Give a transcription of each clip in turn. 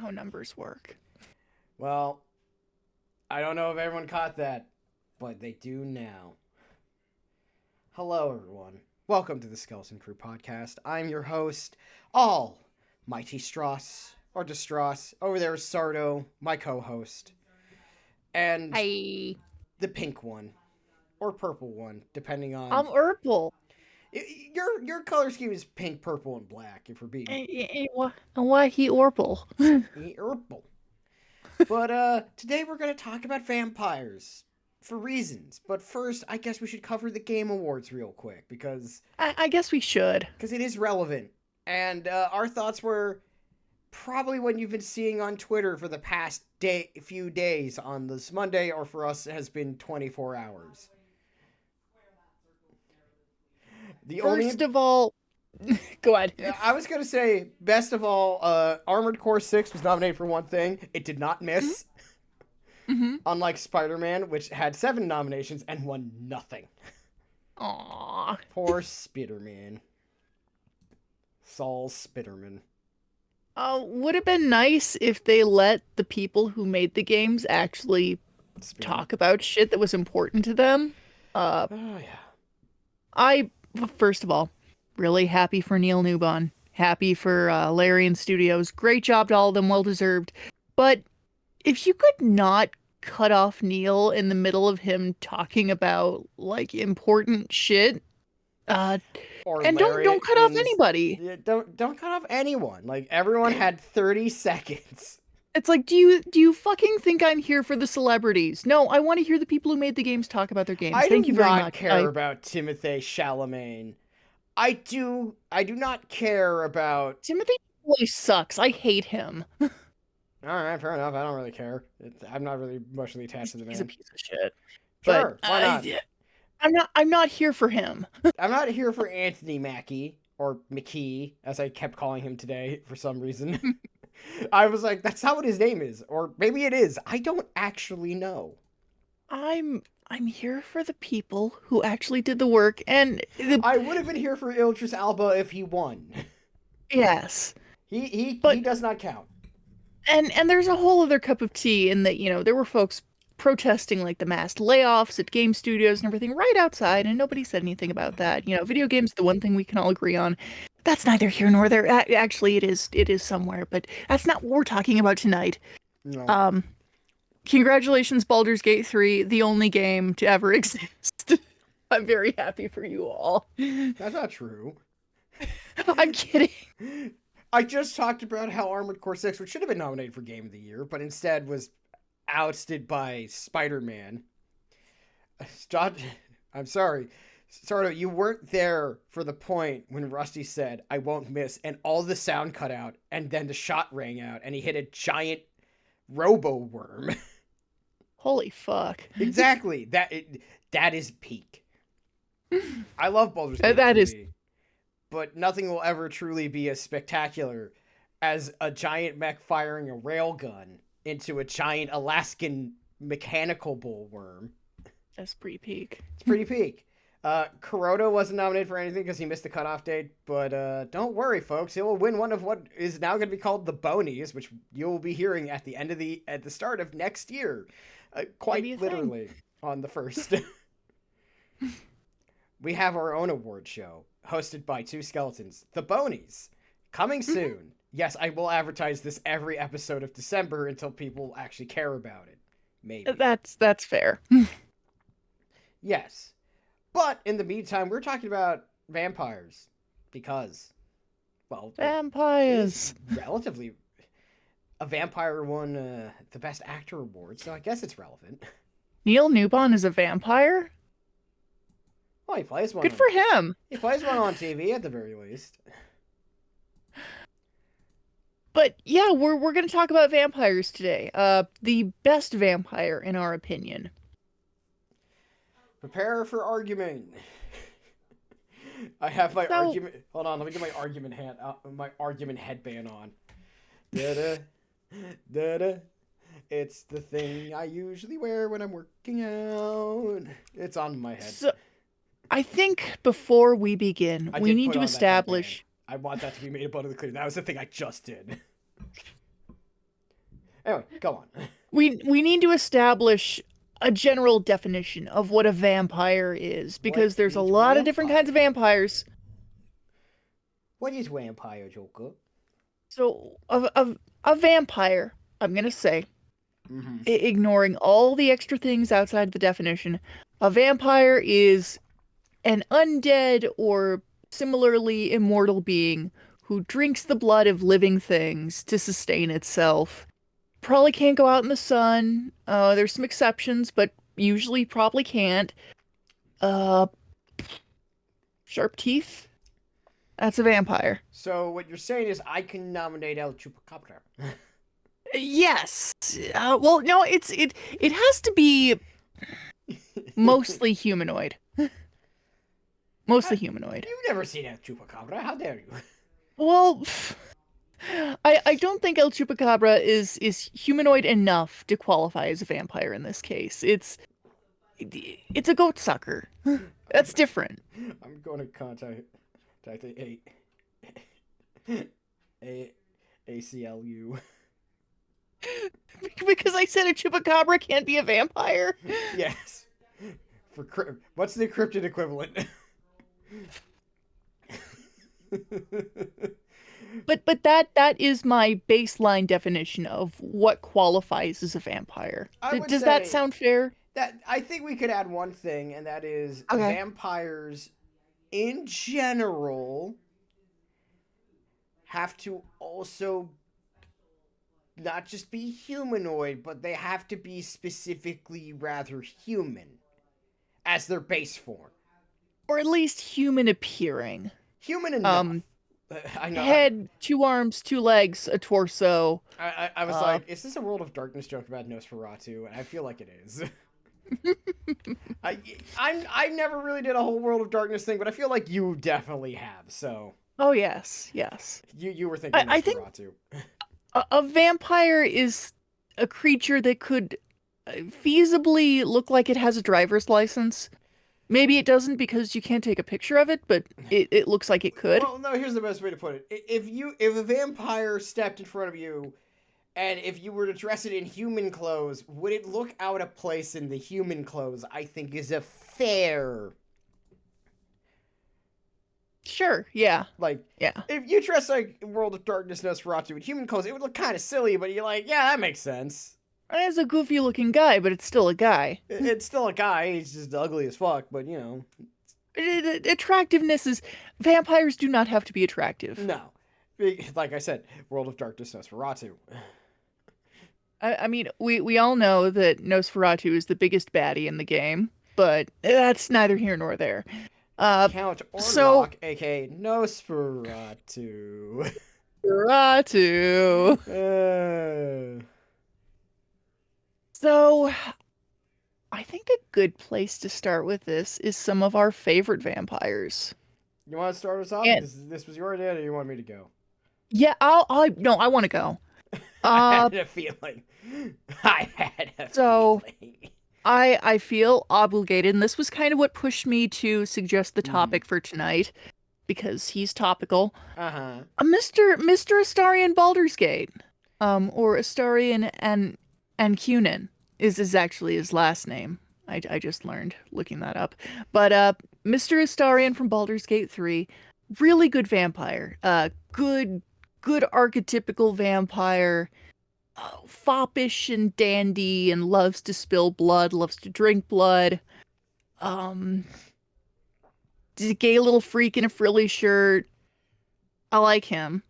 how numbers work. Well, I don't know if everyone caught that, but they do now. Hello, everyone. Welcome to the Skeleton Crew podcast. I'm your host, Almighty Stross, or Destross. Over there is Sardo, my co-host, and Hi. the pink one, or purple one, depending I'm on... Urple. Your color scheme is pink, purple, and black, if we're being... Why he Orple? Purple. But today we're going to talk about vampires. For reasons. But first, I guess we should cover the Game Awards real quick, because I guess we should. it is relevant. And our thoughts were probably what you've been seeing on Twitter for the past few days on this Monday, or for us, it has been 24 hours. First of all, go ahead. I was going to say, best of all, Armored Core 6 was nominated for one thing. It did not miss. Mm-hmm. Unlike Spider-Man, which had 7 nominations and won nothing. Aww. Poor Spider-Man. Saul Spiderman. Would have been nice if they let the people who made the games actually talk about shit that was important to them. Oh, yeah. First of all, really happy for Neil Newbon. Happy for Larian Studios. Great job to all of them, well deserved. But if you could not cut off Neil in the middle of him talking about like important shit, and don't cut off anybody. Yeah, don't cut off anyone. Like, everyone had 30 seconds. It's like, do you fucking think I'm here for the celebrities? No, I want to hear the people who made the games talk about their games. Thank you very much. I do not care about Timothée Chalamet. I do not care about... Timothy really sucks. I hate him. Alright, fair enough. I don't really care. I'm not really emotionally attached to the man. He's a piece of shit. Sure, but, why not? I'm not here for him. I'm not here for Anthony Mackie, or McKee, as I kept calling him today for some reason. I was like, that's not what his name is. Or maybe it is. I don't actually know. I'm here for the people who actually did the work, and I would have been here for Idris Elba if he won. Yes. He does not count. And there's a whole other cup of tea in that, there were folks protesting like the mass layoffs at game studios and everything right outside, and nobody said anything about that. Video games, the one thing we can all agree on. That's neither here nor there. Actually, it is somewhere, but that's not what we're talking about tonight. No. Congratulations, Baldur's Gate 3, the only game to ever exist. I'm very happy for you all. That's not true. I'm kidding. I just talked about how Armored Core 6, which should have been nominated for Game of the Year, but instead was ousted by Spider-Man. I'm sorry. Sardo, you weren't there for the point when Rusty said, "I won't miss," and all the sound cut out, and then the shot rang out, and he hit a giant robo-worm. Holy fuck. Exactly. That is peak. I love Baldur's Gate. That is... But nothing will ever truly be as spectacular as a giant mech firing a railgun into a giant Alaskan mechanical bullworm. That's pretty peak. It's pretty peak. Kuroda wasn't nominated for anything because he missed the cutoff date, but don't worry, folks. He will win one of what is now going to be called the Bonies, which you'll be hearing at the start of next year, quite literally on the 1st. We have our own award show hosted by 2 skeletons, the Bonies, coming soon. Yes, I will advertise this every episode of December until people actually care about it. Maybe. That's fair. Yes. But in the meantime, we're talking about vampires because, well, vampires. Relatively, a vampire won the Best Actor award, so I guess it's relevant. Neil Newbon is a vampire? Well, he plays one. Good for him. He plays one on TV at the very least. But yeah, we're going to talk about vampires today. The best vampire, in our opinion. Prepare for argument. I have my argument. Hold on, let me get my argument headband on. Da-da, da-da. It's the thing I usually wear when I'm working out. It's on my head. So, I think before we begin, we need to establish... I want that to be made abundantly clear. That was the thing I just did. Anyway, go on. We need to establish a general definition of what a vampire is, because What there's a is lot of different kinds of vampire? vampires. What is vampire, Joker? So a vampire, I'm gonna say, Mm-hmm. ignoring all the extra things outside the definition, a vampire is an undead or similarly immortal being who drinks the blood of living things to sustain itself. Probably can't go out in the sun. There's some exceptions, but usually probably can't. Uh, Sharp teeth? That's a vampire. So what you're saying is I can nominate El Chupacabra. Yes. Well, no, it has to be mostly humanoid. Mostly humanoid. You've never seen El Chupacabra. How dare you? Well, I don't think El Chupacabra is humanoid enough to qualify as a vampire in this case. It's a goat sucker. That's different. I'm going to contact the ACLU. Because I said a chupacabra can't be a vampire. Yes. What's the cryptid equivalent? But that is my baseline definition of what qualifies as a vampire. Does that sound fair? That I think we could add one thing, and that is Okay. vampires in general have to also not just be humanoid, but they have to be specifically rather human as their base form. Or at least human appearing. Human enough. I know. Head, 2 arms, 2 legs, a torso. I was like, is this a World of Darkness joke about Nosferatu? And I feel like it is. I never really did a whole World of Darkness thing, but I feel like you definitely have. So. Oh yes, yes. You were thinking Nosferatu. I think a vampire is a creature that could feasibly look like it has a driver's license. Maybe it doesn't because you can't take a picture of it, but it looks like it could. Well, no, here's the best way to put it. If a vampire stepped in front of you, and if you were to dress it in human clothes, would it look out of place in the human clothes? I think is a fair. Sure, yeah. Like, yeah. If you dress like World of Darkness Nosferatu in human clothes, it would look kind of silly, but you're like, yeah, that makes sense. It's a goofy looking guy, but it's still a guy. It's still a guy, he's just ugly as fuck, but you know. Attractiveness is... Vampires do not have to be attractive. No. Like I said, World of Darkness Nosferatu. I mean, we all know that Nosferatu is the biggest baddie in the game, but that's neither here nor there. Count Orlok, aka Nosferatu. Nosferatu. So, I think a good place to start with this is some of our favorite vampires. You want to start us off? This was your idea, or you want me to go? Yeah, no, I want to go. I had a feeling. I feel obligated, and this was kind of what pushed me to suggest the topic for tonight, because he's topical. Uh-huh. Mr. Astarion Baldur's Gate, or Astarion and Cunin is actually his last name. I just learned looking that up. But Mr. Astarion from Baldur's Gate 3, really good vampire. Good archetypical vampire. Foppish and dandy and loves to spill blood, loves to drink blood. Gay little freak in a frilly shirt. I like him.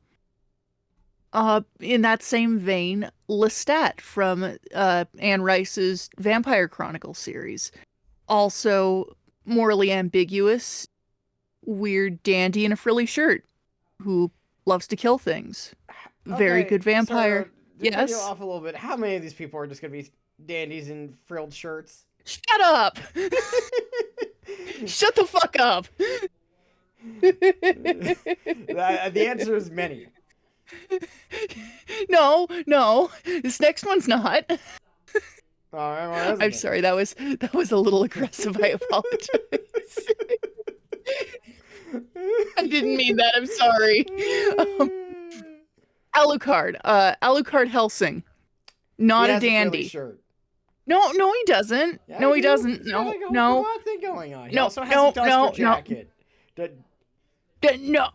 In that same vein, Lestat from Anne Rice's Vampire Chronicles series. Also morally ambiguous, weird dandy in a frilly shirt who loves to kill things. Very good vampire. So, yes. To cut you off a little bit, how many of these people are just going to be dandies in frilled shirts? Shut up! Shut the fuck up! The answer is many. No. This next one's not. All right, well, I'm sorry. That was a little aggressive. I apologize. I didn't mean that. I'm sorry. Alucard. Alucard Helsing. He Not a has a frilly dandy. shirt. No, no, he doesn't. Yeah, No, he dude. doesn't. He's got No, like a whole no, cravat thing going on. He no, also has no, a duster no, no. jacket. That No.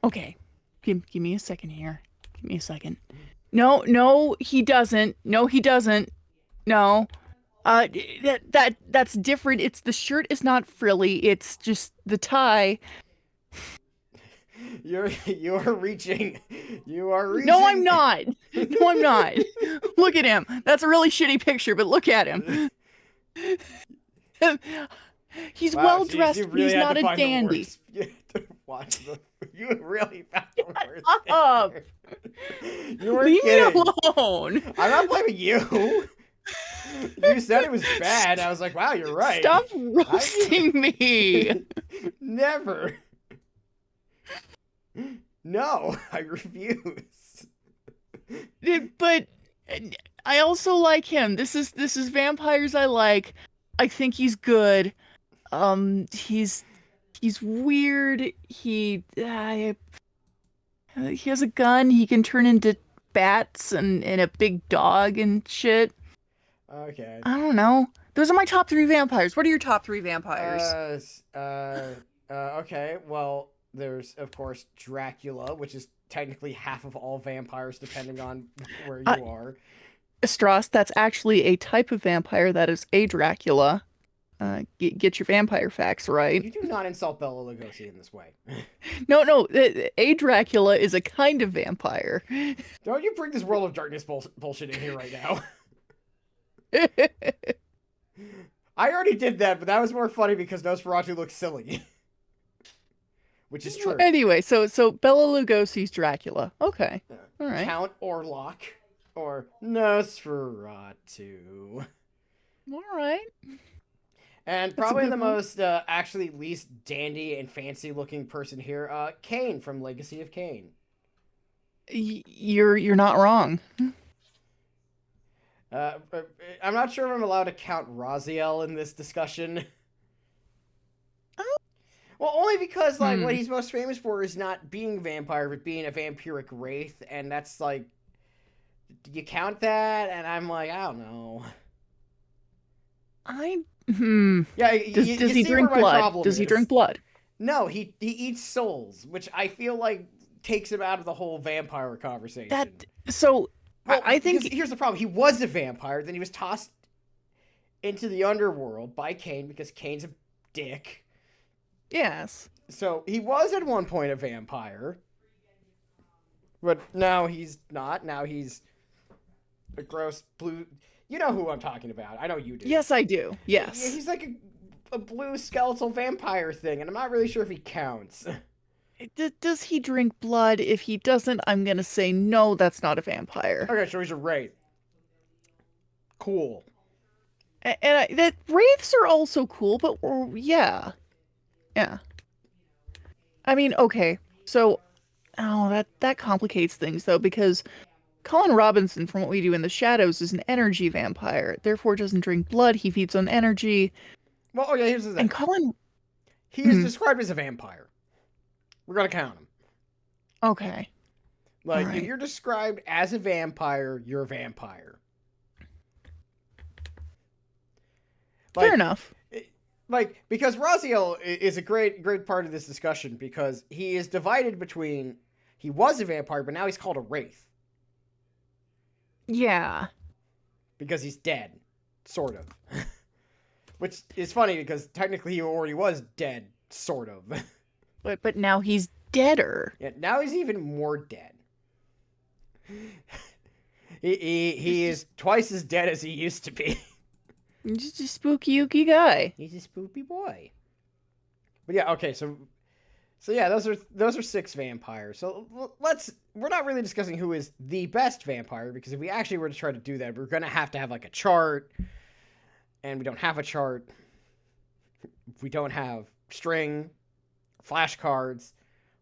Okay. Give me a second here. Give me a second. No, no, he doesn't. No, he doesn't. No. That's different. It's the shirt is not frilly. It's just the tie. you're reaching. You are reaching. No, I'm not. No, I'm not. Look at him. That's a really shitty picture, but look at him. He's Wow, well geez, dressed, you but really he's had not to a find dandy. the worst. You had to watch the. You really found the worst. Up. picture. You weren't Leave kidding. me alone. I'm not blaming you. You said it was bad. I was like, wow, you're right. Stop roasting me. Never. No, I refuse. But I also like him. This is vampires I like. I think he's good. He's weird. He has a gun. He can turn into bats and a big dog and shit. Okay. I don't know. Those are my top 3 vampires. What are your top 3 vampires? Okay. Well, there's of course Dracula, which is technically half of all vampires, depending on where you are. Stross, that's actually a type of vampire that is a Dracula. Get your vampire facts right. You do not insult Bela Lugosi in this way. No, a Dracula is a kind of vampire. Don't you bring this World of Darkness bullshit in here right now. I already did that, but that was more funny because Nosferatu looks silly. Which is true. Anyway, so Bela Lugosi's Dracula. Okay. All right. Count Orlok or Nosferatu. All right. And probably the most actually least dandy and fancy looking person here, Kane from Legacy of Kain. You're not wrong. I'm not sure if I'm allowed to count Raziel in this discussion. Oh. Well, only because like what he's most famous for is not being a vampire, but being a vampiric wraith, and that's like, do you count that? And I'm like, I don't know. Yeah. Does he drink blood? Does he drink blood? No, he eats souls, which I feel like takes him out of the whole vampire conversation. Well, I think here's the problem. He was a vampire, then he was tossed into the underworld by Cain because Cain's a dick. Yes. So he was at one point a vampire. But now he's not. Now he's a gross blue... You know who I'm talking about. I know you do. Yes, I do. Yes. He's like a blue skeletal vampire thing, and I'm not really sure if he counts. Does he drink blood? If he doesn't, I'm gonna say no, that's not a vampire. Okay, so he's a wraith. Cool. And that wraiths are also cool, but yeah. I mean, okay, so that complicates things though, because Colin Robinson, from What We Do in the Shadows, is an energy vampire. Therefore, doesn't drink blood. He feeds on energy. Well, okay, here's the thing. And Colin, he is described as a vampire. We're gonna count him. Okay. Like, right. If you're described as a vampire, you're a vampire. Fair enough. Like, because Raziel is a great part of this discussion because he is divided between he was a vampire, but now he's called a wraith. Yeah. Because he's dead. Sort of. Which is funny because technically he already was dead. Sort of. But now he's deader. Yeah, now he's even more dead. He is twice as dead as he used to be. He's just a spooky ooky guy. He's a spoopy boy. But yeah, okay, so yeah, those are 6 vampires. So we're not really discussing who is the best vampire, because if we actually were to try to do that, we're gonna have to have like a chart, and we don't have a chart. We don't have string, flashcards,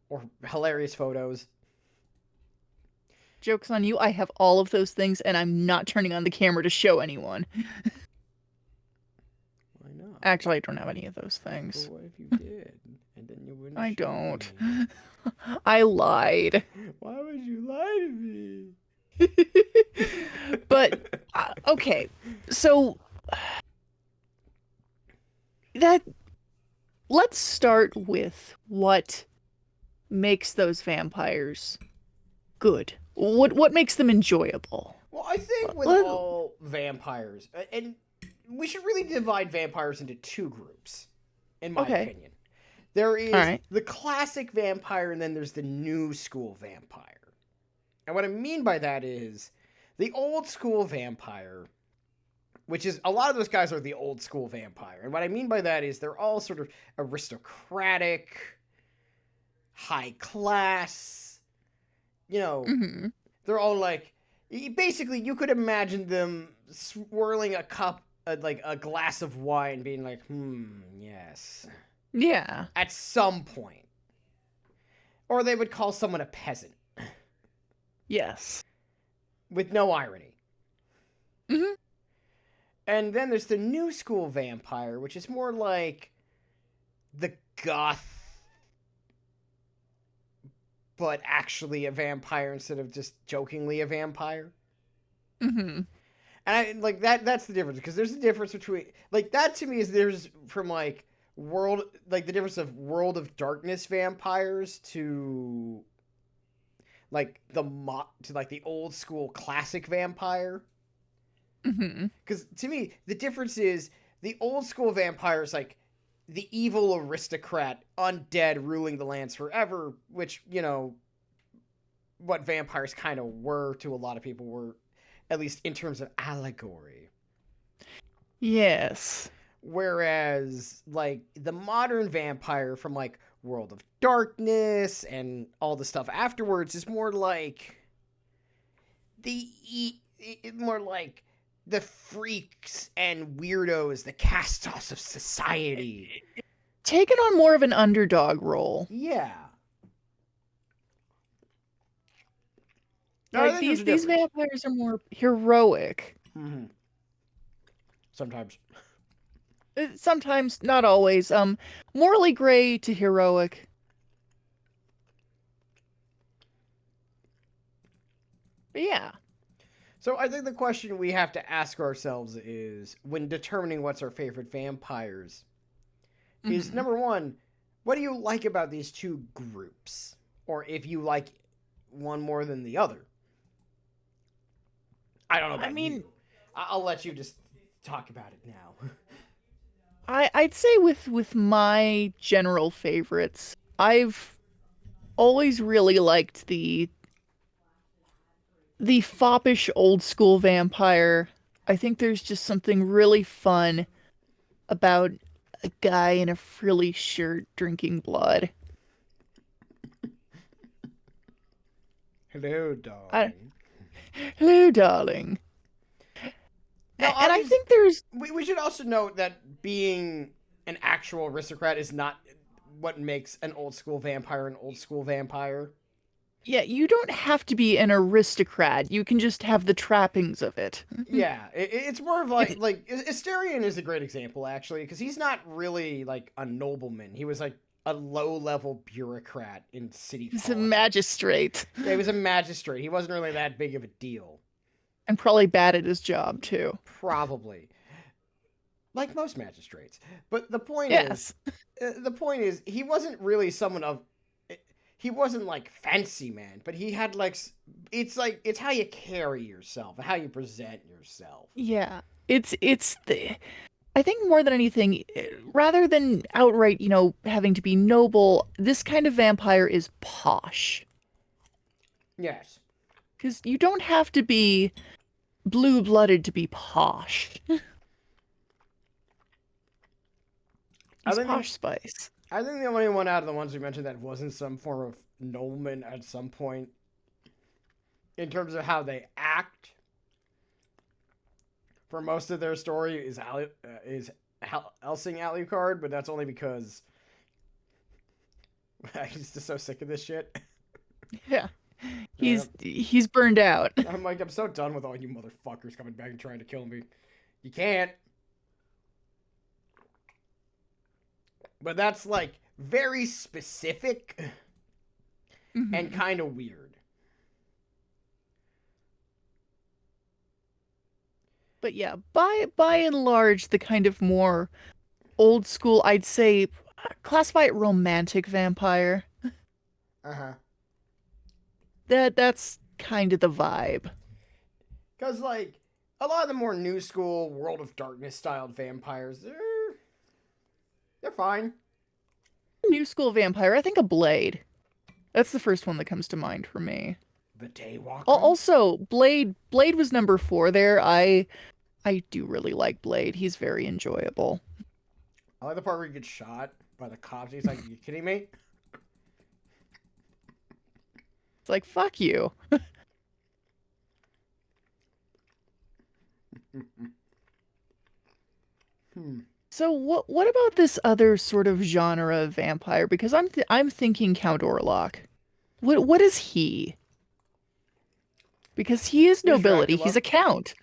or hilarious photos. Joke's on you, I have all of those things, and I'm not turning on the camera to show anyone. Why not? Actually, I don't have any of those things. But what if you did? And then you wouldn't I show don't. me? I lied. Why would you lie to me? Okay, so that let's start with what makes those vampires good. What makes them enjoyable? Well, I think with Let- all vampires, and we should really divide vampires into two groups, in my Okay, opinion. There all is right. the classic vampire, and then there's the new school vampire. And what I mean by that is the old school vampire, which is a lot of those guys are the old school vampire. And what I mean by that is they're all sort of aristocratic, high class, you know, Mm-hmm. they're all like basically you could imagine them swirling a cup like a glass of wine being like, yes, Yeah. at some point. Or they would call someone a peasant Yes. with no irony. Mm-hmm. And then there's the new school vampire, which is more like the goth, but actually a vampire instead of just jokingly a vampire. Mm-hmm. And I, like that's the difference, because there's a difference between like that to me is there's from like world like the difference of World of Darkness vampires to like the old school classic vampire. Mm-hmm. Because to me, the difference is the old school vampire is like the evil aristocrat, undead, ruling the lands forever, which, you know, what vampires kind of were to a lot of people, were, at least in terms of allegory. Yes. Whereas, like, the modern vampire from, like, World of Darkness and all the stuff afterwards is more like more like the freaks and weirdos, the cast-offs of society. Taken on more of an underdog role. Yeah. No, I Like think there's a these difference. vampires are more heroic. Mm-hmm. Sometimes. Sometimes, not always. Morally gray to heroic. But yeah. So I think the question we have to ask ourselves is, when determining what's our favorite vampires, is Mhm. number one, what do you like about these two groups? Or if you like one more than the other. I don't know about I mean, you. I'll let you just talk about it now. I'd say with my general favorites, I've always really liked the foppish old school vampire. I think there's just something really fun about a guy in a frilly shirt drinking blood. Hello, I, darling. Hello, darling. Now, And I obviously, think there's we should also note that being an actual aristocrat is not what makes an old school vampire an old school vampire. yeah, you don't have to be an aristocrat. You can just have the trappings of it. Yeah, it's more of like It, Asterion is a great example, actually, because he's not really like a nobleman. He was like a low level bureaucrat in city he's a politics. magistrate Yeah, he was a magistrate. He wasn't really that big of a deal. and probably bad at his job too. Probably, like most magistrates. But Yes. the point is, he wasn't really someone of. He wasn't like fancy man, but he had like it's how you carry yourself, how you present yourself. Yeah. It's the I think more than anything, rather than outright, having to be noble, this kind of vampire is posh. Yes, Because you don't have to be blue-blooded to be posh. I He's think posh spice. I think the only one out of the ones we mentioned that wasn't some form of nobleman at some point, in terms of how they act, for most of their story Elsing Alucard, but that's only because I'm just so sick of this shit. Yeah. Yeah. He's burned out. I'm like, I'm so done with all you motherfuckers coming back and trying to kill me. You can't. But that's like very specific and Mhm. kind of weird. But yeah, by and large, the kind of more old school, I'd say, classify it romantic vampire. Uh-huh. That's kind of the vibe. Because, like, a lot of the more new school World of Darkness styled vampires, they're fine. New school vampire, I think a Blade. That's the first one that comes to mind for me. The Daywalker? Also, Blade was number 4 there. I do really like Blade. He's very enjoyable. I like the part where he gets shot by the cops. He's like, you kidding me? It's like, fuck you. Hmm. So what about this other sort of genre of vampire? Because I'm thinking Count Orlok. What is he? Because he is He's nobility. He's Dracula. a count.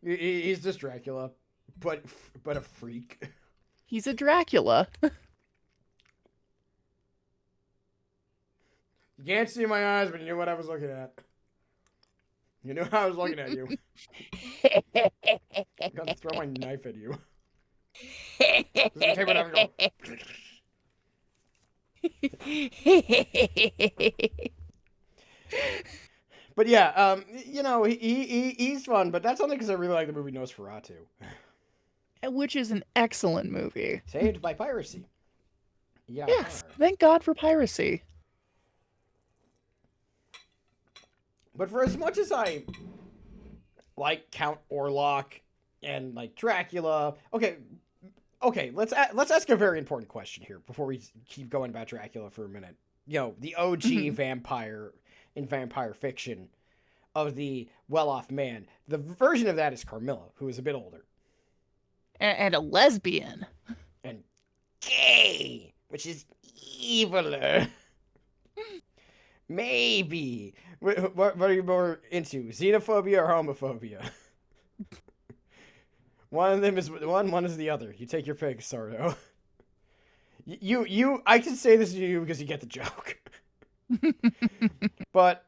He's just Dracula, but a freak. He's a Dracula. You can't see my eyes, but you knew what I was looking at. You knew I was looking at you. I'm gonna throw my knife at you. Just gonna take it out and go. But yeah, he's fun, but that's only because I really like the movie Nosferatu. Which is an excellent movie. Saved by piracy. Yeah. Yes, thank God for piracy. But for as much as I like Count Orlok and like Dracula, okay, let's ask a very important question here before we keep going about Dracula for a minute. The OG vampire in vampire fiction of the well-off man. The version of that is Carmilla, who is a bit older And a lesbian. and gay, which is eviler. Maybe. What are you more into? Xenophobia or homophobia? One of them is one is the other. You take your pick, Sardo. I can say this to you because you get the joke. But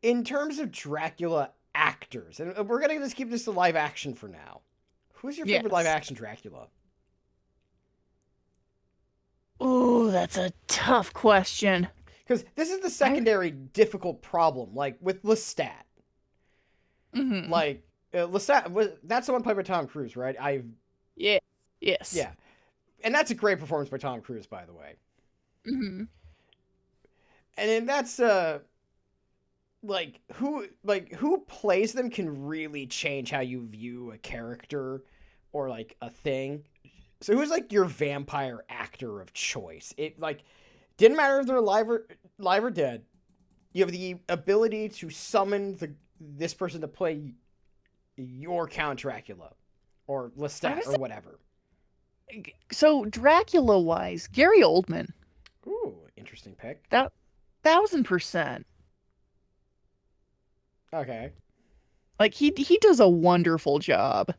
in terms of Dracula actors, and we're gonna just keep this to live action for now. Who's your favorite live action Dracula? Ooh, that's a tough question. Because this is the secondary difficult problem, like with Lestat. Mm-hmm. Like Lestat, that's the one played by Tom Cruise, right? Yeah. Yes. Yeah, and that's a great performance by Tom Cruise, by the way. Mm-hmm. And then that's who plays them can really change how you view a character or like a thing. So who's like your vampire actor of choice? It like didn't matter if they're alive or dead. You have the ability to summon this person to play your Count Dracula or Lestat or whatever. So Dracula-wise, Gary Oldman. Ooh, interesting pick. That 1000%. Okay. Like he does a wonderful job.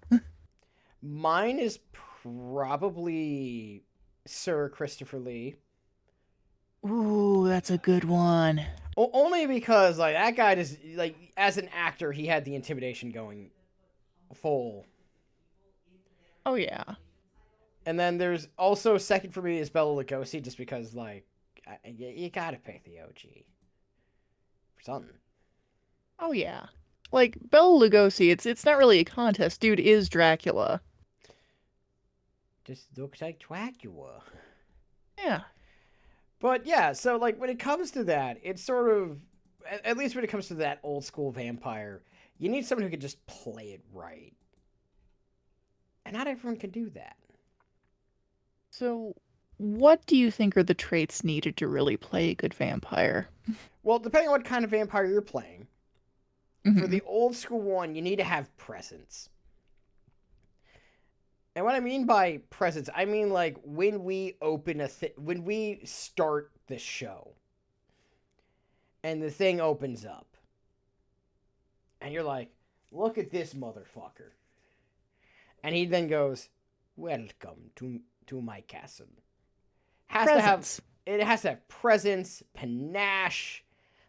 Mine is probably Sir Christopher Lee. Ooh, that's a good one. Only because like that guy just like as an actor he had the intimidation going full. Oh yeah. And then there's also second for me is Bela Lugosi just because like you gotta pick the OG for something. Oh yeah. Like Bela Lugosi, it's not really a contest. Dude is Dracula. Just looks like Dracula. Yeah. But yeah, so like when it comes to that, it's sort of at least when it comes to that old school vampire, you need someone who can just play it right. And not everyone can do that. So, what do you think are the traits needed to really play a good vampire? Well, depending on what kind of vampire you're playing, for the old school one, you need to have presence. And what I mean by presence, I mean like when we open when we start the show and the thing opens up and you're like, look at this motherfucker. And he then goes, welcome to my castle. It has to have presence, panache.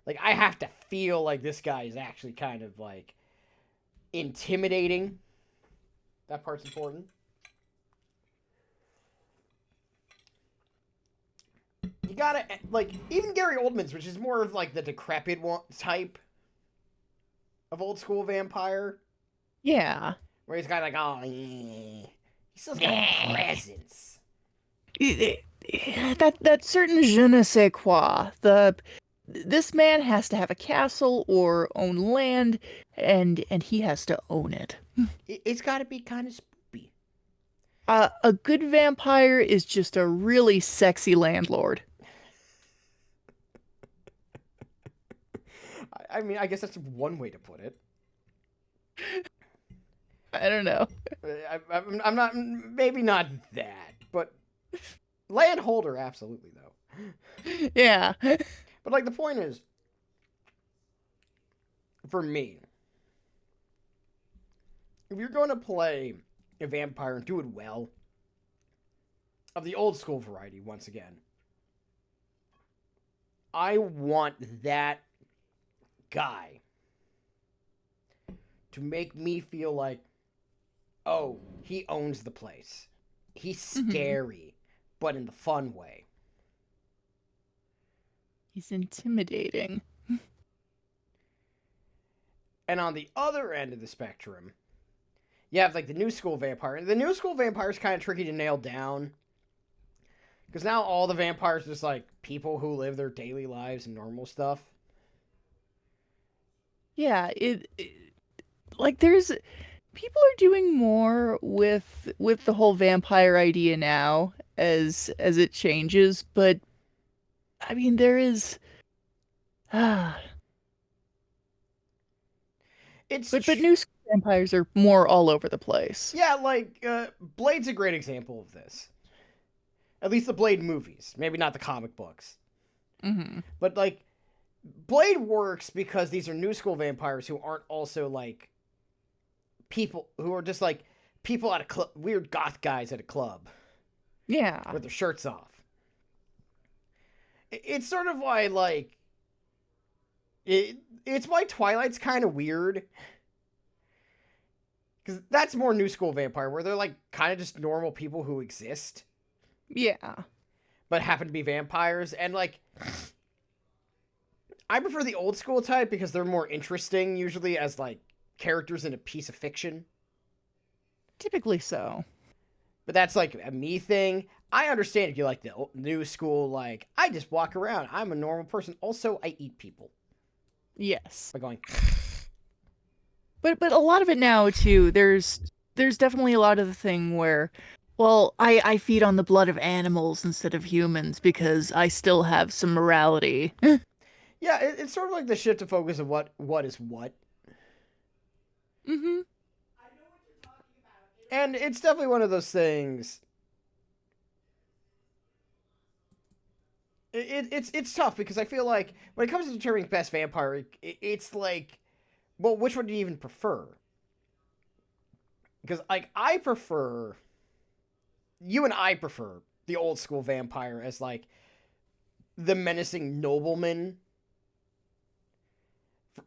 Like I have to feel like this guy is actually kind of like intimidating. That part's important. You gotta, like, even Gary Oldman's, which is more of, like, the decrepit one type of old school vampire, Yeah. where he's got, like, oh, he still's got a presence. That certain je ne sais quoi. This man has to have a castle or own land, and he has to own it. It's gotta be kind of spoopy. A good vampire is just a really sexy landlord. I mean, I guess that's one way to put it. I don't know. I'm not, maybe not that, but landholder, absolutely, though. Yeah. But, like, the point is, for me, if you're going to play a vampire and do it well, of the old school variety, once again, I want that guy to make me feel like, oh, he owns the place. He's scary, but in the fun way. He's intimidating. And on the other end of the spectrum, you have, like, the new school vampire. The new school vampire is kind of tricky to nail down, because now all the vampires are just, like, people who live their daily lives and normal stuff. Yeah, like there's people are doing more with the whole vampire idea now as it changes, but I mean there is but new school vampires are more all over the place. Yeah, like, Blade's a great example of this. At least the Blade movies. Maybe not the comic books. Mm-hmm. But, like, Blade works because these are new school vampires who aren't also, like, people who are just, like, people at a club, weird goth guys at a club. Yeah. With their shirts off. It's sort of why, like, it's why Twilight's kind of weird. Because that's more new school vampire, where they're, like, kind of just normal people who exist. Yeah. But happen to be vampires. And, like, I prefer the old school type because they're more interesting, usually, as, like, characters in a piece of fiction. Typically so. But that's, like, a me thing. I understand if you like the new school, like, I just walk around. I'm a normal person. Also, I eat people. Yes. By going... But a lot of it now, too, there's definitely a lot of the thing where, well, I feed on the blood of animals instead of humans because I still have some morality. Yeah, it's sort of like the shift of focus of what is what. Mm-hmm. And it's definitely one of those things. It's tough because I feel like when it comes to determining best vampire, it's like, well, which one do you even prefer? Because, like, you and I prefer the old school vampire as, like, the menacing nobleman.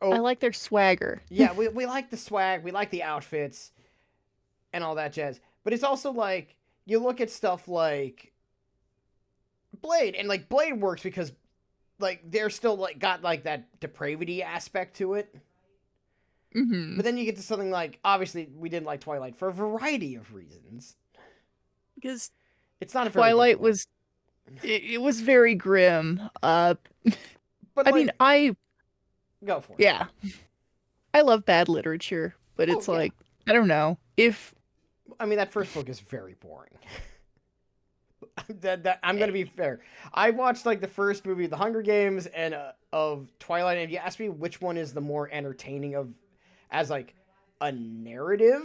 I like their swagger. Yeah, we like the swag, we like the outfits, and all that jazz. But it's also, like, you look at stuff like Blade, and, like, Blade works because, like, they're still, like, got, like, that depravity aspect to it. Mm-hmm. But then you get to something like, obviously, we didn't like Twilight for a variety of reasons. Because it's not a Twilight was, it was very grim. But I mean, go for it. Yeah, I love bad literature, but it's like, I don't know if. I mean, that first book is very boring. I'm gonna be fair. I watched, like, the first movie of The Hunger Games and of Twilight, and if you ask me which one is the more entertaining of, as, like, a narrative,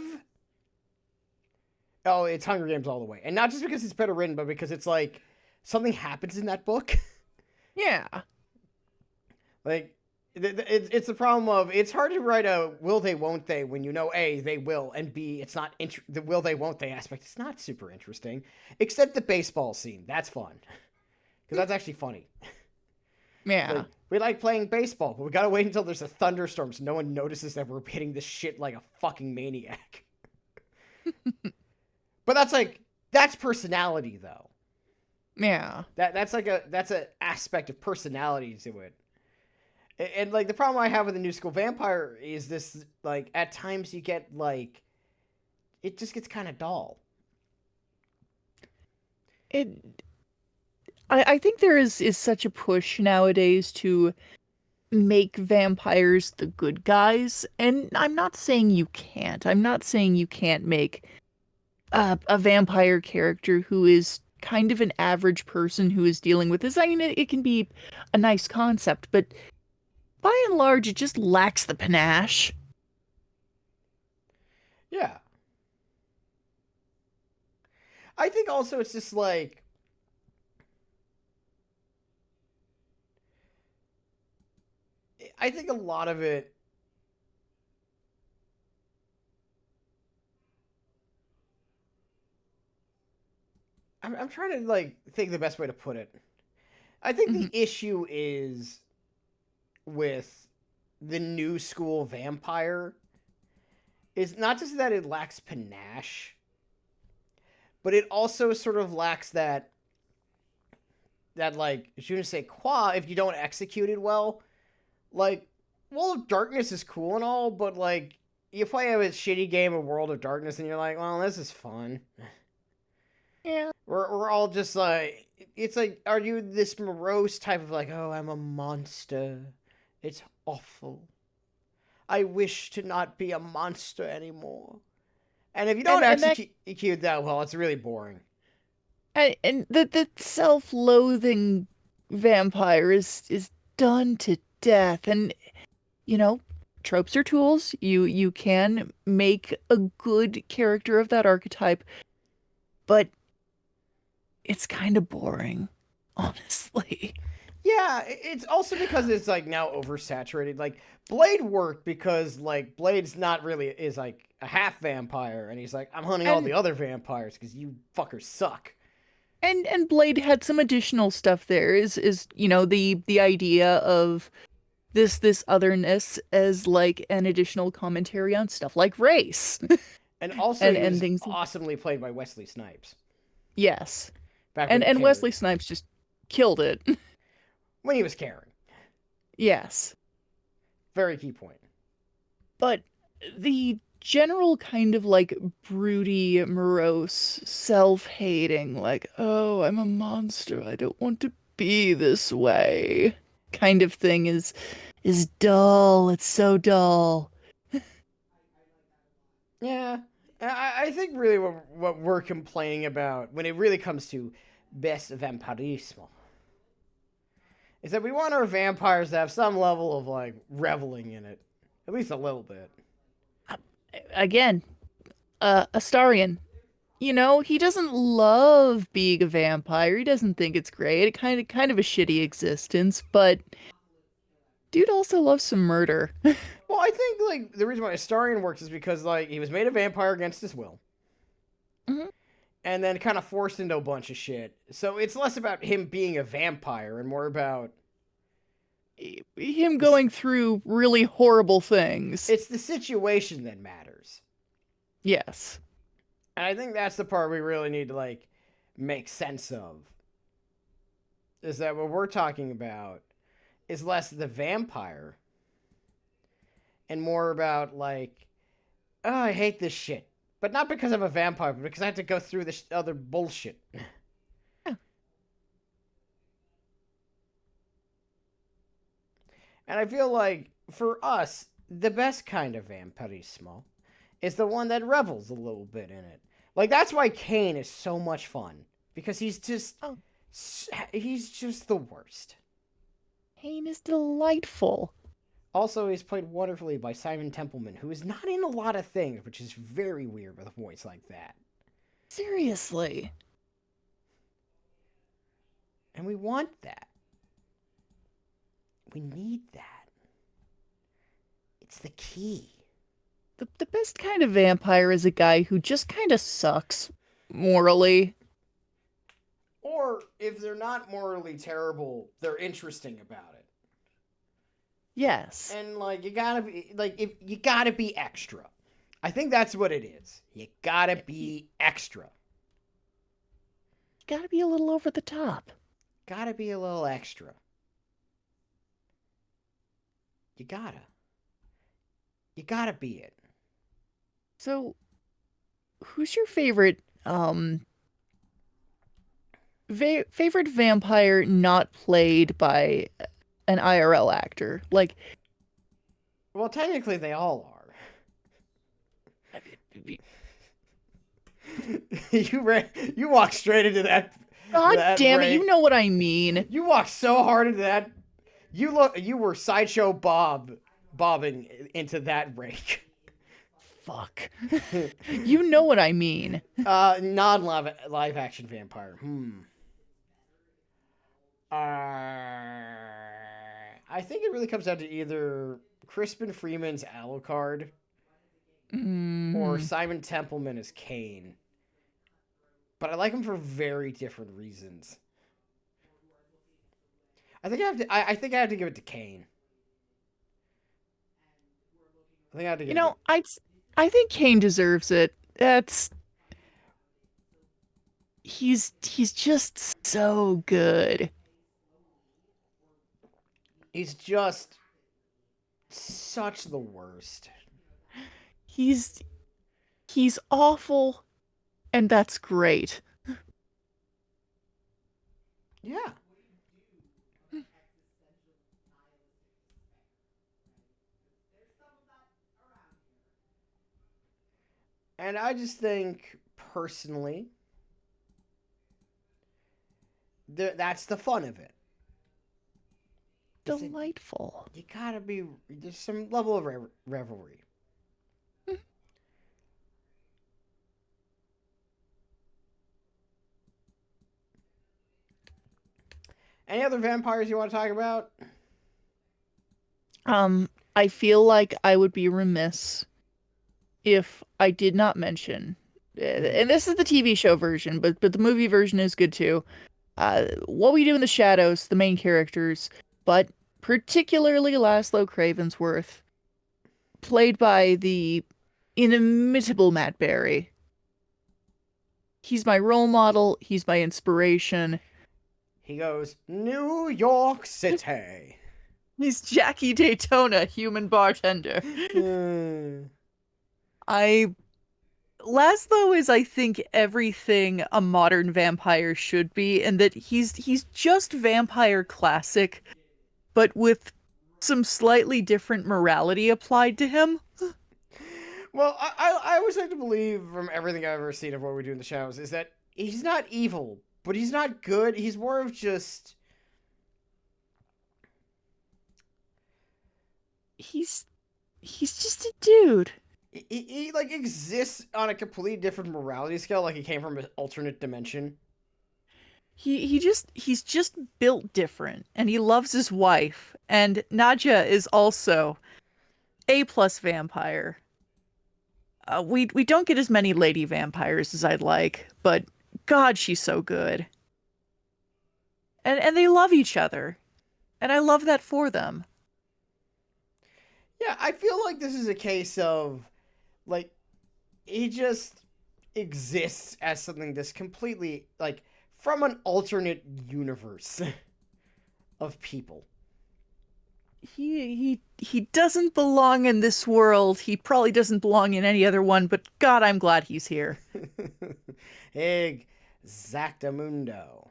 oh, it's Hunger Games all the way. And not just because it's better written, but because it's, like, something happens in that book. Yeah. Like, it's the problem of, it's hard to write a will they, won't they, when you know, A, they will, and B, it's not, the will they, won't they aspect, it's not super interesting. Except the baseball scene. That's fun. Because that's actually funny. Yeah. Like, We like playing baseball, but we gotta wait until there's a thunderstorm so no one notices that we're hitting this shit like a fucking maniac. But that's personality though. Yeah. That's an aspect of personality to it. And like the problem I have with the new school vampire is this, like, at times you get like it just gets kind of dull. It I think there is such a push nowadays to make vampires the good guys, and I'm not saying you can't. I'm not saying you can't make a vampire character who is kind of an average person who is dealing with this. I mean, it can be a nice concept, but by and large, it just lacks the panache. Yeah. I think also it's just like I think a lot of it I'm trying to like think the best way to put it. I think Hmm. the issue is with the new school vampire is not just that it lacks panache, but it also sort of lacks that like je ne sais quoi if you don't execute it well. Like, World of Darkness is cool and all, but like you play a shitty game of World of Darkness and you're like, well, this is fun. Yeah. We're all just like, it's like, are you this morose type of like, oh, I'm a monster. It's awful. I wish to not be a monster anymore. And if you don't And that execute that well, it's really boring. and the self-loathing vampire is done to death, and you know, tropes are tools. You can make a good character of that archetype, but it's kind of boring, honestly. Yeah, it's also because it's like now oversaturated. Like Blade worked because like Blade's not really is like a half vampire, and he's like, I'm hunting all And the other vampires because you fuckers suck. and Blade had some additional stuff there. Is the idea of this otherness as like an additional commentary on stuff like race And also, and he was things. awesomely played by Wesley Snipes Yes. back when And he and cared, Wesley Snipes just killed it. when he was caring. Yes. Very key point. But the general kind of like broody, morose, self-hating, like, oh, I'm a monster. I don't want to be this way kind of thing is dull. It's so dull. Yeah, I think really what we're complaining about when it really comes to best vampirismo is that we want our vampires to have some level of like reveling in it, at least a little bit. Again, Astarion, he doesn't love being a vampire. He doesn't think it's great. It kind of a shitty existence, but dude also loves some murder. Well, I think like the reason why Astarion works is because like he was made a vampire against his will, Mhm. and then kind of forced into a bunch of shit. So it's less about him being a vampire and more about Him going through really horrible things. it's the situation that matters. Yes. And I think that's the part we really need to like make sense of. Is that what we're talking about is less the vampire and more about like, oh, I hate this shit. But not because I'm a vampire, but because I have to go through this other bullshit. Yeah. And I feel like for us, the best kind of vampirismo is the one that revels a little bit in it. Like that's why Kane is so much fun because Oh, he's just the worst. Pain is delightful. Also, he's played wonderfully by Simon Templeman, who is not in a lot of things, which is very weird with a voice like that. Seriously. And we want that. We need that. It's the key. The best kind of vampire is a guy who just kind of sucks morally. Or if they're not morally terrible, they're interesting about it. Yes. And like you gotta be like if you gotta be extra. I think that's what it is. You gotta You be extra. gotta be a little over the top. Gotta be a little extra. You gotta. You gotta be it. So, who's your favorite favorite vampire not played by an IRL actor? Like, Well, technically they all are. You walked straight into God that damn it, you break. know what I mean. You walked so hard into that. You were sideshow bobbing into that rake. Fuck. You know what I mean. Non live action vampire. I think it really comes down to either Crispin Freeman's Alucard or Mm, Simon Templeman as Kane. But I like him for very different reasons. I think I have to. I think I have to give it to Kane. I think I have to you give it to. know, I think Kane deserves it. That's he's just so good. He's just such the worst. He's he's awful and that's great. Yeah. And I just think personally, that's the fun of it. Is it Delightful. you gotta be there's some level of revelry. Any other vampires you want to talk about? I feel like I would be remiss if I did not mention, Hmm. and this is the TV show version, but the movie version is good too. What We Do in the Shadows, the main characters, but particularly Laszlo Cravensworth, played by the inimitable Matt Berry. He's my role model. He's my inspiration. He goes New York City. He's Jackie Daytona, human bartender. Hmm. I Laszlo is, I think, everything a modern vampire should be, and that he's just vampire classic, but with some slightly different morality applied to him. Well, I always like to believe from everything I've ever seen of What We Do in the Shadows is that he's not evil, but he's not good. He's more of just He's he's just a dude. he like exists on a completely different morality scale, like he came from an alternate dimension. He's just built different, and he loves his wife. And Nadja is also A plus vampire. We don't get as many lady vampires as I'd like, but God, she's so good. And they love each other. And I love that for them. Yeah, I feel like this is a case of like he just exists as something that's completely like from an alternate universe of people. He doesn't belong in this world. He probably doesn't belong in any other one, but God, I'm glad he's here. Exactamundo.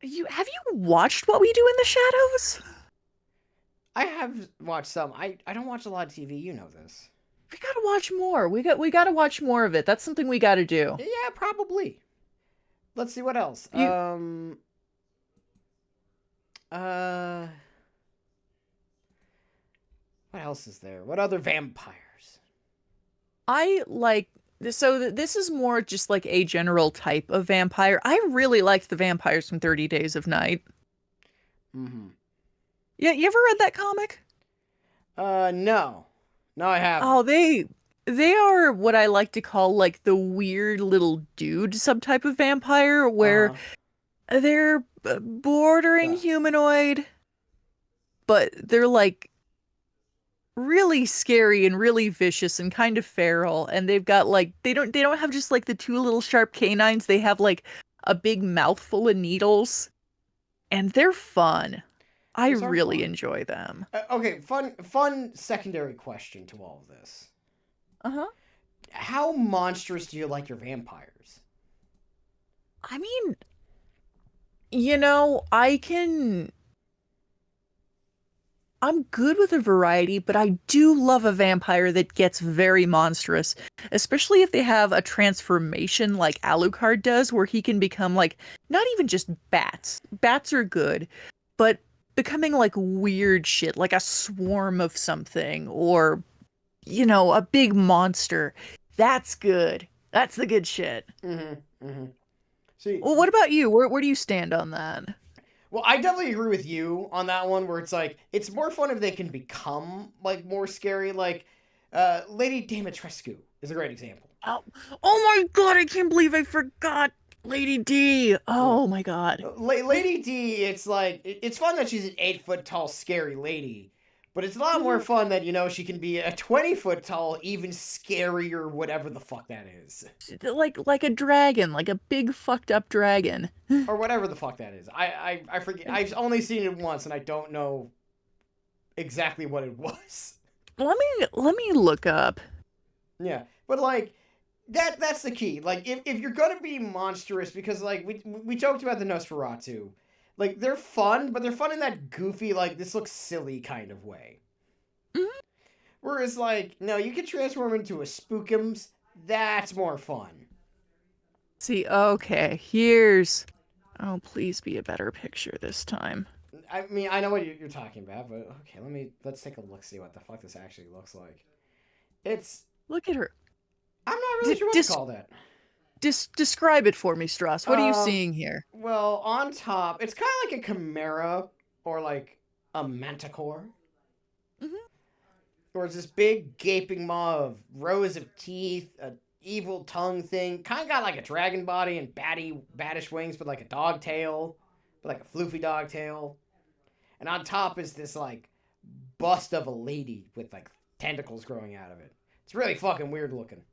You have you watched What We Do in the Shadows? I have watched some. I don't watch a lot of TV. You know this. We gotta watch more. We gotta watch more of it. That's something we gotta do. Yeah, probably. Let's see what else. You Uh, what else is there? What other vampires? I like this is more just like a general type of vampire. I really liked the vampires from 30 Days of Night. Mm-hmm. Yeah, you ever read that comic? No, no, I haven't. Oh, they are what I like to call like the weird little dude subtype of vampire where Uh they're bordering huh. humanoid, but they're like really scary and really vicious and kind of feral, and they've got like they don't have just like the two little sharp canines. They have like a big mouthful of needles, and they're fun. I Those are really fun. enjoy them. Okay, fun secondary question to all of this. Uh-huh. How monstrous do you like your vampires? I mean, you know, I'm good with a variety, but I do love a vampire that gets very monstrous, especially if they have a transformation like Alucard does, where he can become like not even just bats. Bats are good, but becoming like weird shit, like a swarm of something, or a big monster. That's good. That's the good shit. Mm-hmm. Mm-hmm. See, Well, what about you? Where do you stand on that? well, I definitely agree with you on that one. Where it's like it's more fun if they can become like more scary. Like, Lady Dimitrescu is a great example. Oh, oh my God, I can't believe I forgot Lady D. Yeah. Oh my God. Lady D, it's like it's fun that she's an 8 foot tall scary lady, but it's a lot more Mhm. fun that she can be a 20 foot tall, even scarier, whatever the fuck that is, Like a dragon, like a big fucked up dragon. or whatever the fuck that is. I forget. And I've only seen it once, and I don't know exactly what it was. let me look up. Yeah, but like that's the key. Like if you're gonna be monstrous, because like we joked about the Nosferatu, like they're fun, but they're fun in that goofy like this looks silly kind of way. Mhm. Whereas like no, you can transform into a spookums. That's more fun. See, okay, here's. Oh, please be a better picture this time. I mean, I know what you're talking about, but okay, let's take a look, see what the fuck this actually looks like. It's Look at her. I'm not really D sure what to dis call that. describe it for me, Stross. What are you Um, seeing here? well, on top, it's kind of like a chimera or like a manticore. Mhm. Or it's this big gaping maw of rows of teeth, a evil tongue thing. Kind of got like a dragon body and baddish wings, but like a dog tail, but like a floofy dog tail. And on top is this like bust of a lady with like tentacles growing out of it. It's really fucking weird looking.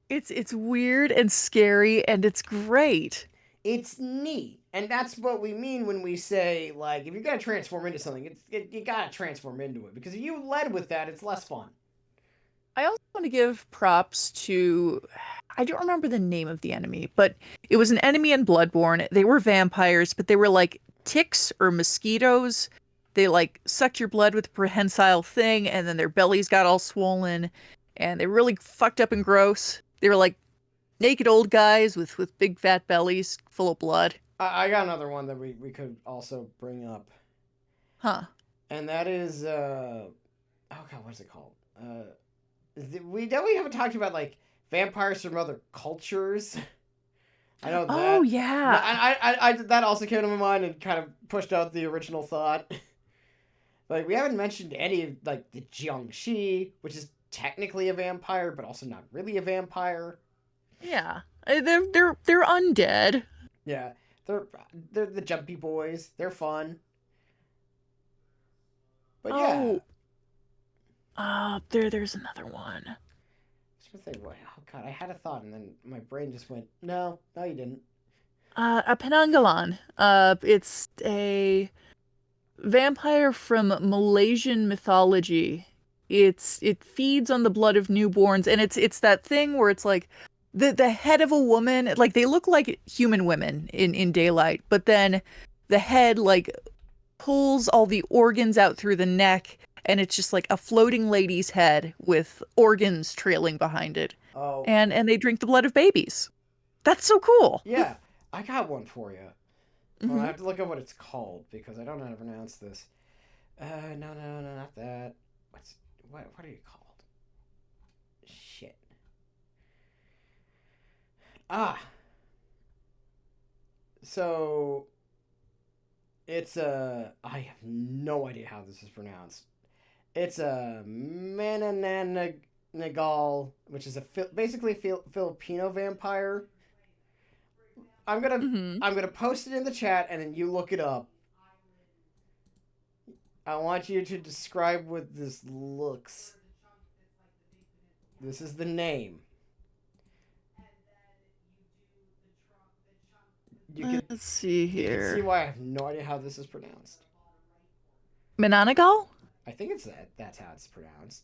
It's weird and scary and it's great. It's neat, and that's what we mean when we say like if you're gonna transform into something, you gotta transform into it because if you led with that, it's less fun. I also want to give props to, I don't remember the name of the enemy, but it was an enemy in Bloodborne. They were vampires, but they were like ticks or mosquitoes. They like sucked your blood with a prehensile thing, and then their bellies got all swollen, and they were really fucked up and gross. They were like naked old guys with big fat bellies full of blood. I got another one that we could also bring up, Huh. and that is oh god, what is it called? We definitely haven't talked about like vampires from other cultures. I know Oh that. yeah. That also came to my mind and kind of pushed out the original thought. Like we haven't mentioned any of like the Jiangxi, which is technically a vampire, but also not really a vampire. Yeah. They're undead. Yeah, they're they're the jumpy boys. They're fun, but yeah. Oh, there's another one. Oh god, I had a thought and then my brain just went, no, no, you didn't. A Penangalan. It's a vampire from Malaysian mythology. It feeds on the blood of newborns, and it's that thing where it's like the head of a woman, like they look like human women in daylight, but then the head like pulls all the organs out through the neck, and it's just like a floating lady's head with organs trailing behind it. Oh, And they drink the blood of babies. That's so cool. yeah, I got one for you. Well, I Hmm. have to look up what it's called because I don't know how to pronounce this. No, no, no, not that. What are you called? Shit. Ah, so it's a. I have no idea how this is pronounced. It's a Manananagal, which is a basically Filipino vampire. I'm gonna Hmm. I'm gonna post it in the chat and then you look it up. I want you to describe what this looks. This is the name. Let's see You can see here. why I have no idea how this is pronounced. Menonigal? I think it's that. That's how it's pronounced.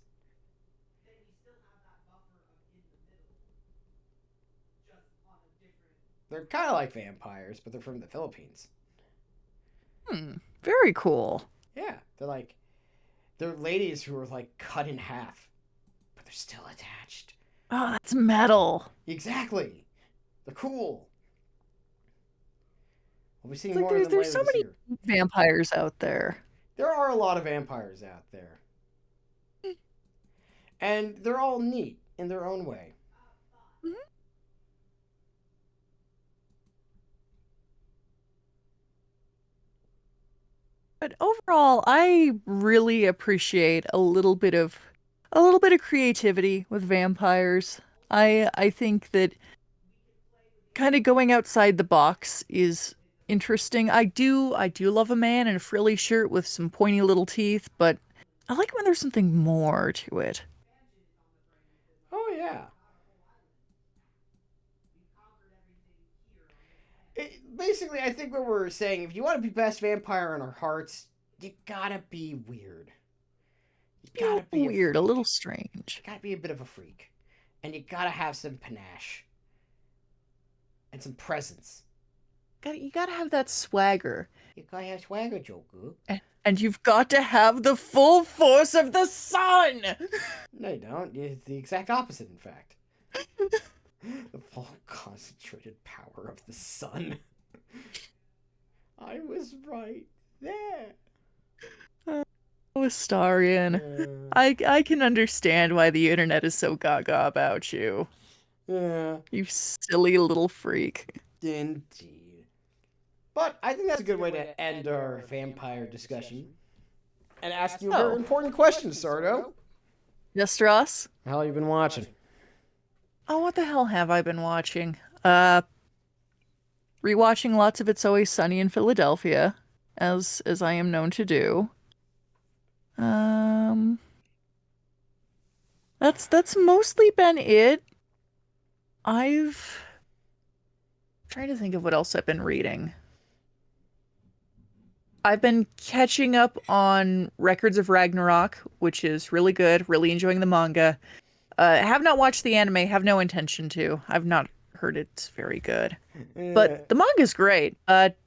They're kind of like vampires, but they're from the Philippines. Very cool. Yeah, they're ladies who are like cut in half, but they're still attached. Oh, that's metal. Exactly. They're cool. We'll be seeing It's like more of them there's later so this many year. vampires out there. There are a lot of vampires out there. And they're all neat in their own way. Mhm. But overall, I really appreciate a little bit of creativity with vampires. I think that kind of going outside the box is interesting. I do love a man in a frilly shirt with some pointy little teeth, but I like when there's something more to it. Oh, yeah. Basically, I think what we're saying, if you want to be best vampire in our hearts, you gotta be weird. You Be a gotta little be a weird, a freak. little strange. You gotta be a bit of a freak. And you gotta have some panache. And some presence. You gotta have that swagger. You gotta have swagger, Joker. And you've got to have the full force of the sun! No, you don't. It's the exact opposite, in fact. The full concentrated power of the sun. I was right there. Oh, Astarion. I can understand why the internet is so gaga about you. Yeah, You silly little freak. indeed. But I think that's a good way to end our vampire discussion. And ask you a very Oh, important question, Sardo. yes, Ross? How you been watching? Oh, what the hell have I been watching? Uh, Rewatching lots of It's Always Sunny in Philadelphia, as I am known to do. Um, that's mostly been it. I've trying to think of what else I've been reading. I've been catching up on Records of Ragnarok, which is really good, really enjoying the manga. Have not watched the anime, have no intention to. I've not heard it's very good. But the manga's great.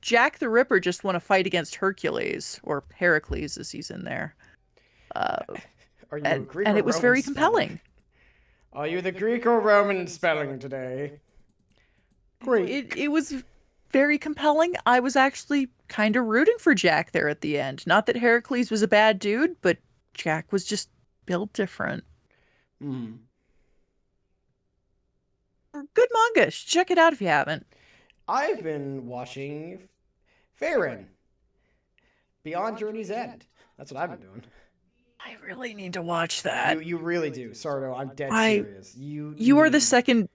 Jack the Ripper just won a fight against Hercules, or Heracles as he's in there. Uh, Are you a and, Greek and or it was Roman very speller? compelling. Are you the Greek or Roman spelling today? Greek. It was very compelling. I was actually kind of rooting for Jack there at the end. Not that Heracles was a bad dude, but Jack was just built different. Hmm. Good manga. Check it out if you haven't. I've been watching Faerun, Beyond Journey's End. That's what I've been doing. I really need to watch that. You really do, Sardo. I'm dead I serious. you are the need- second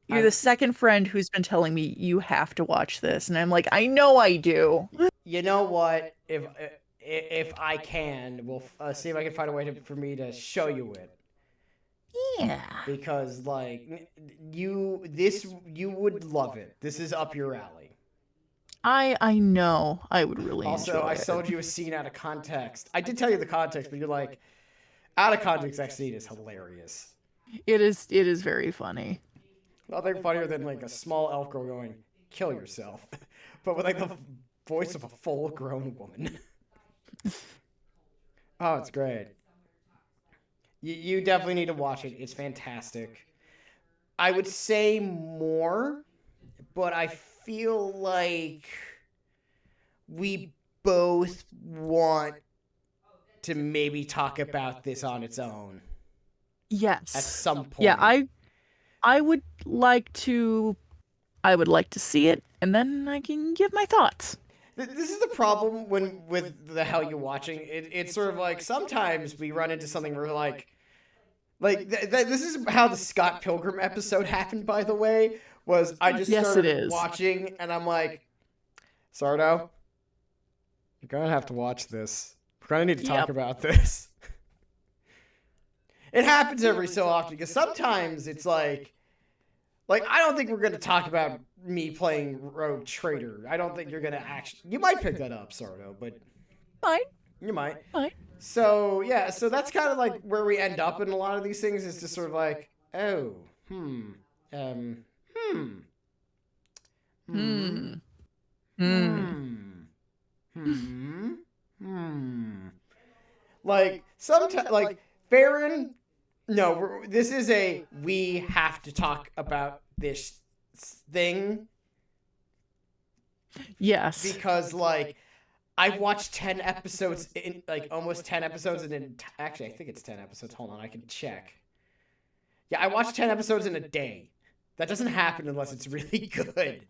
you're I the second friend who's been telling me you have to watch this, and I'm like, I know I do. You know what? If I can, we'll see if I can find a way for me to show you it. Yeah. Because like you would love it. This is up your alley. I know I would really Also, enjoy I it. sold you a scene out of context. I did tell you the context, but you're like, out of context, that scene is hilarious. It is very funny. Nothing funnier than like a small elf girl going, "Kill yourself," but with like the voice of a full-grown woman. Oh, it's great. You definitely need to watch it. It's fantastic. I would say more, but I feel like we both want to maybe talk about this on its own Yes. at some point. Yeah, I would like to see it, and then I can give my thoughts. This is the problem with the Hell You Watching. It's sort of like sometimes we run into something where this is how the Scott Pilgrim episode happened, by the way, was I just Yes, it started is. watching and I'm like, Sardo, You're gonna have to watch this. We're gonna need to talk Yep. about this. It happens every so often because sometimes it's like I don't think we're gonna talk about me playing Rogue Trader. I don't think you're gonna actually. You might pick that up, Sardo, but Fine. you might. Fine. So yeah, so that's kind of like where we end up in a lot of these things is just sort of like, oh, um, hmm, hmm, Hmm. Hmm. hmm, hmm, hmm. Like sometimes, like Farron. No, this is a we have to talk about this thing Yes. because like I've watched 10 episodes in like almost 10 episodes and actually I think it's 10 episodes. Hold on, I can check. Yeah, I watched 10 episodes in a day. That doesn't happen unless it's really good.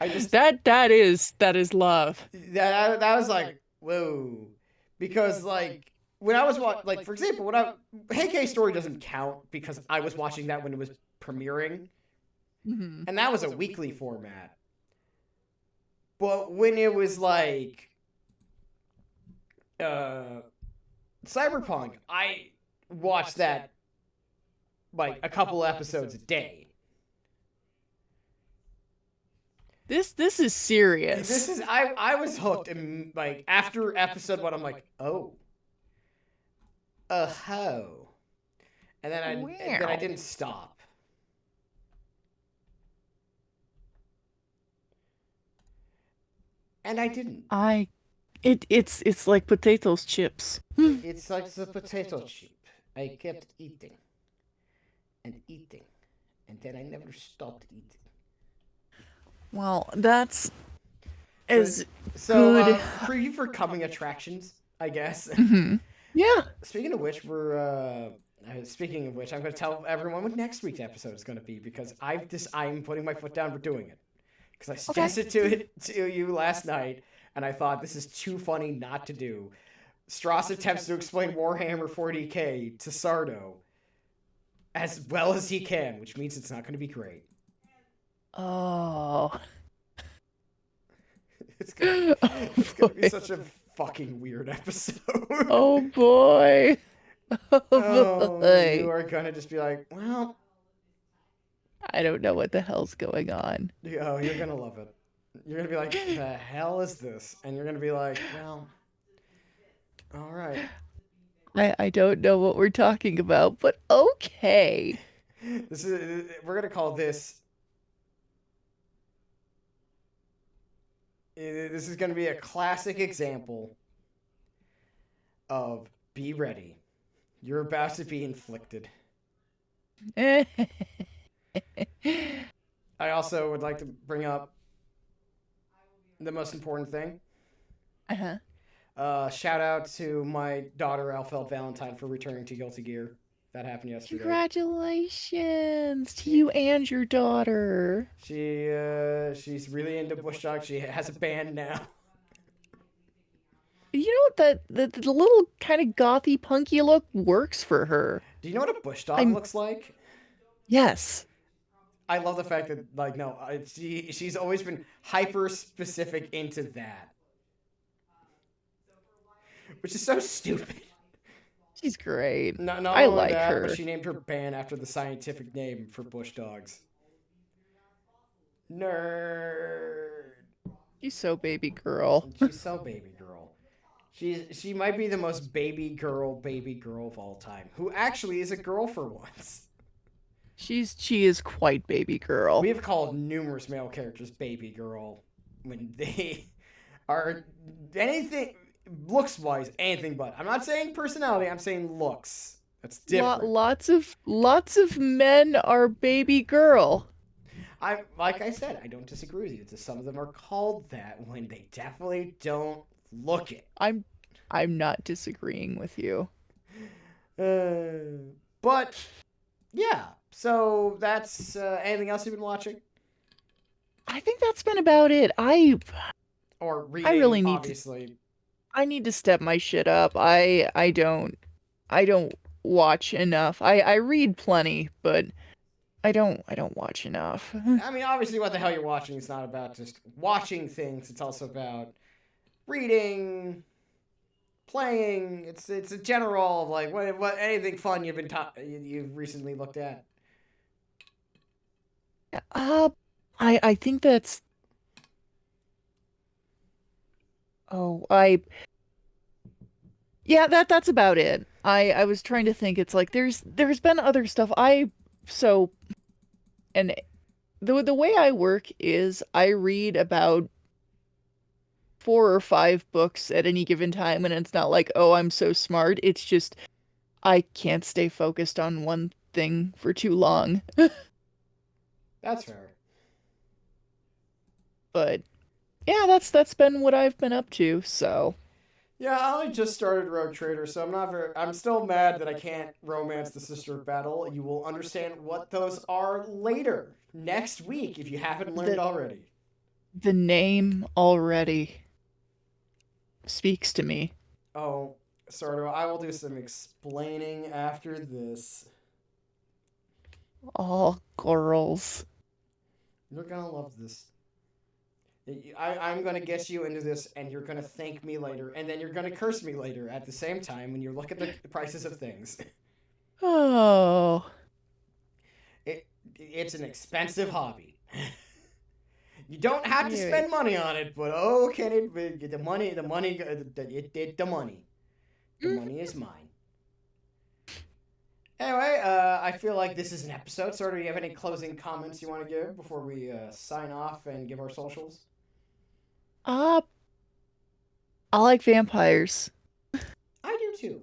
I just that is love. that was like whoa, because like when I was like for example when I Hey K Story doesn't count because I was watching that when it was premiering Hmm. and that was a weekly format. But when it was like uh Cyberpunk, I watched that like a couple episodes a day. This is serious. This is I was hooked and like after episode 1 I'm like, "Oh. Ho." And then I Wow. didn't stop. And I didn't. It's like potatoes chips. It's like the potato chip. I kept eating and eating, and then I never stopped eating. Well, that's So, as so good. preview for coming attractions, I guess. Hmm. Yeah. Speaking of which, speaking of which, I'm going to tell everyone what next week's episode is going to be because I'm putting my foot down for doing it because I suggested to you last night, and I thought this is too funny not to do. Stross attempts to explain Warhammer 40k to Sardo as well as he can, which means it's not going to be great. Oh. It's gonna Oh be boy. such a fucking weird episode. Oh boy. Oh Oh, you boy. are gonna just be like, well, I don't know what the hell's going on. oh, you're gonna love it. You're gonna be like, the hell is this? And you're gonna be like, well, all right. I don't know what we're talking about, but okay. We're gonna call this. This is gonna be a classic example of be ready. You're about to be inflicted. I also would like to bring up the most important thing. Uh-huh. Shout out to my daughter Alfeld Valentine for returning to Guilty Gear. That happened yesterday. Congratulations to you and your daughter. She's really into Bush Dog. She has a band now. You know what, the little kind of gothy punky look works for her. Do you know what a Bush Dog I'm looks like? Yes. I love the fact that like no, she's always been hyper specific into that, which is so stupid. She's great. Not I only like that, her. but she named her band after the scientific name for Bush Dogs. Nerd. She's so baby girl. She's so baby girl. She might be the most baby girl of all time. Who actually is a girl for once. She is quite baby girl. We have called numerous male characters baby girl when they are anything looks wise, anything but. I'm not saying personality, I'm saying looks. That's different. Lots of men are baby girl. Like I said, I don't disagree with you. Just some of them are called that when they definitely don't look it. I'm not disagreeing with you. But yeah, so that's anything else you've been watching I think that's been about it. or reading? Really need obviously. I need to step my shit up. I don't watch enough. I read plenty, but I don't watch enough. I mean, obviously, what the hell you're watching is not about just watching things. It's also about reading, playing. It's a general of like what anything fun you've recently looked at. I think that's oh yeah, that's about it. I was trying to think. It's like there's been other stuff. So and the way I work is I read about 4 or 5 books at any given time, and it's not like, oh, I'm so smart. It's just I can't stay focused on one thing for too long. That's fair. But yeah, that's been what I've been up to. So Yeah, I only just started Rogue Trader, so I'm not very. I'm still mad that I can't romance the Sister of Battle. You will understand what those are later next week if you haven't learned the already. the name already speaks to me. Oh, Sardo, I will do some explaining after this. All girls. You're gonna love this. I'm gonna get you into this, and you're gonna thank me later, and then you're gonna curse me later at the same time when you look at the prices of things. Oh, It's an expensive hobby. You don't have to yeah. spend money on it, but oh, can it? The money, the money is mine. Anyway, I feel like this is an episode. So, do you have any closing comments you want to give before we sign off and give our socials? Uh, I like vampires. I do too.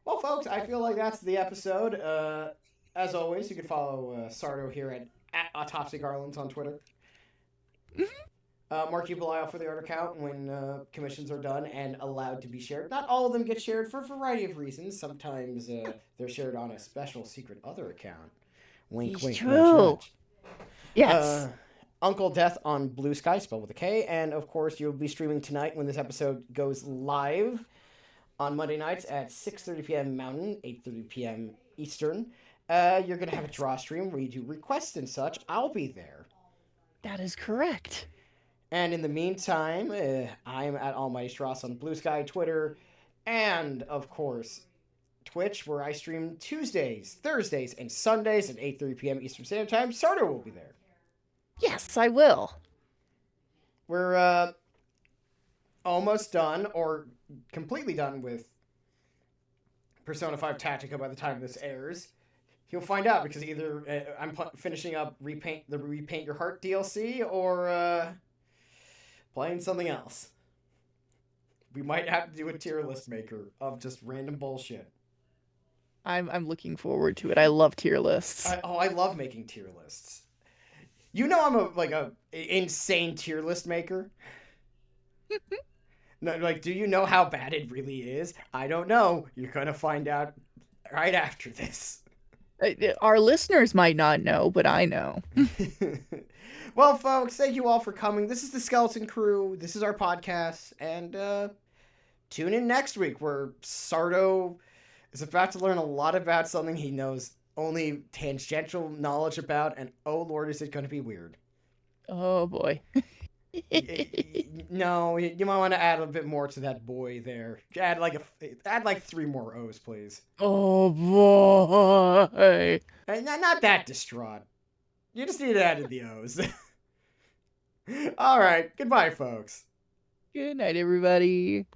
Well, folks, I feel like that's the episode. As always, you can follow Sardo here at Autopsy Garlands on Twitter. Keep an eye out for the art account when commissions are done and allowed to be shared. Not all of them get shared for a variety of reasons. Sometimes they're shared on a special secret other account. Wink, It's wink, true. nudge, nudge. Yes. Uncle Death on Blue Sky, spelled with a K. And, of course, you'll be streaming tonight when this episode goes live on Monday nights at 6:30 p.m. Mountain, 8:30 p.m. Eastern. You're going to have a draw stream where you do requests and such. I'll be there. That is correct. And in the meantime, I'm at Almighty Stross on Blue Sky, Twitter, and, of course, Twitch, where I stream Tuesdays, Thursdays, and Sundays at 8:30 p.m. Eastern Standard Time. Sardo will be there. Yes, I will. We're almost done, or completely done with Persona 5 Tactica by the time this airs. You'll find out because either I'm finishing up Repaint Your Heart DLC or playing something else. We might have to do a tier list maker of just random bullshit. I'm looking forward to it. I love tier lists. I love making tier lists. You know I'm a insane tier list maker. No, like, do you know how bad it really is? I don't know. You're gonna find out right after this. Our listeners might not know, but I know. Well, folks, thank you all for coming. This is the Skeleton Crew. This is our podcast, and tune in next week where Sardo is about to learn a lot about something he knows only tangential knowledge about, and oh lord, is it going to be weird. Oh boy. No, you might want to add a bit more to that boy there. Add like 3 more O's, please. Oh boy. Not that distraught. You just need to add in the O's. All right, goodbye, folks. Good night, everybody.